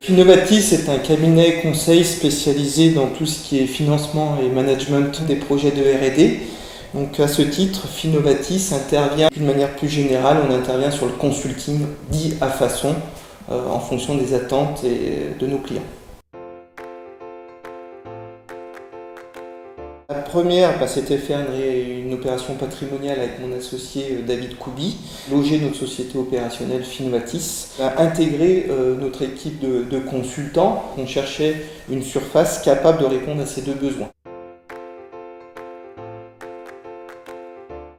Finnovatis est un cabinet conseil spécialisé dans tout ce qui est financement et management des projets de R&D. Donc à ce titre, Finnovatis intervient d'une manière plus générale, on intervient sur le consulting dit à façon en fonction des attentes de nos clients. La première, c'était faire une opération patrimoniale avec mon associé David Koubi, loger notre société opérationnelle Finnovatis, intégrer notre équipe de consultants. On cherchait une surface capable de répondre à ces deux besoins.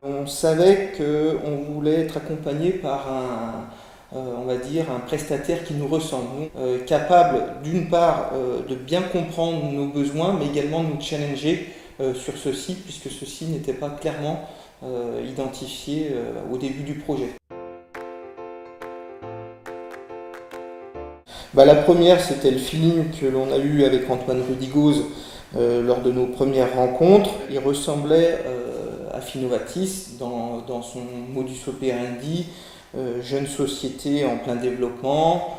On savait qu'on voulait être accompagné par un prestataire qui nous ressemble, capable d'une part de bien comprendre nos besoins, mais également de nous challenger sur ceci, puisque ceci n'était pas clairement identifié au début du projet. La première, c'était le feeling que l'on a eu avec Antoine Rudigoz lors de nos premières rencontres. Il ressemblait à Finnovatis dans son modus operandi, jeune société en plein développement,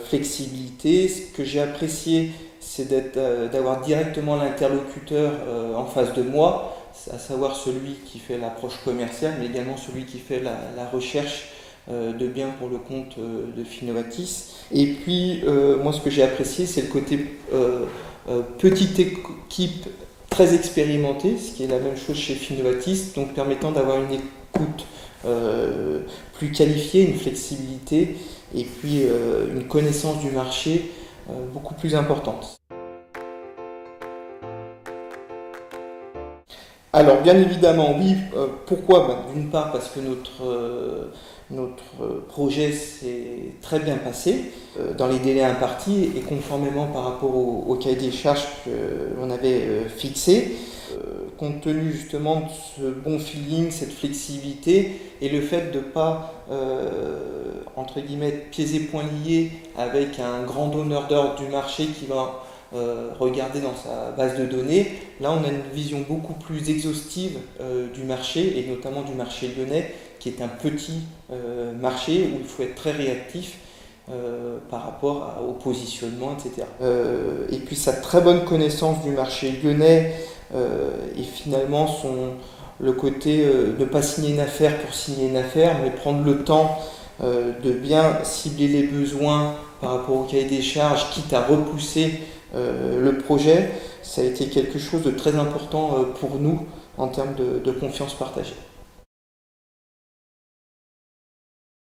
flexibilité. Ce que j'ai apprécié, c'est d'avoir directement l'interlocuteur en face de moi, à savoir celui qui fait l'approche commerciale, mais également celui qui fait la recherche de biens pour le compte de Finnovatis. Et puis, moi, ce que j'ai apprécié, c'est le côté petite équipe très expérimentée, ce qui est la même chose chez Finnovatis, donc permettant d'avoir une écoute plus qualifiée, une flexibilité et puis une connaissance du marché beaucoup plus importante. Alors bien évidemment oui, pourquoi? D'une part parce que notre projet s'est très bien passé dans les délais impartis et conformément par rapport au cahier des charges que l'on avait fixé. Compte tenu justement de ce bon feeling, cette flexibilité et le fait de ne pas, entre guillemets, pieds et poings liés avec un grand donneur d'ordre du marché qui va regarder dans sa base de données. Là, on a une vision beaucoup plus exhaustive du marché et notamment du marché lyonnais qui est un petit marché où il faut être très réactif par rapport au positionnement, etc. Et puis sa très bonne connaissance du marché lyonnais et finalement le côté ne pas signer une affaire pour signer une affaire, mais prendre le temps de bien cibler les besoins par rapport au cahier des charges, quitte à repousser le projet, ça a été quelque chose de très important pour nous en termes de confiance partagée.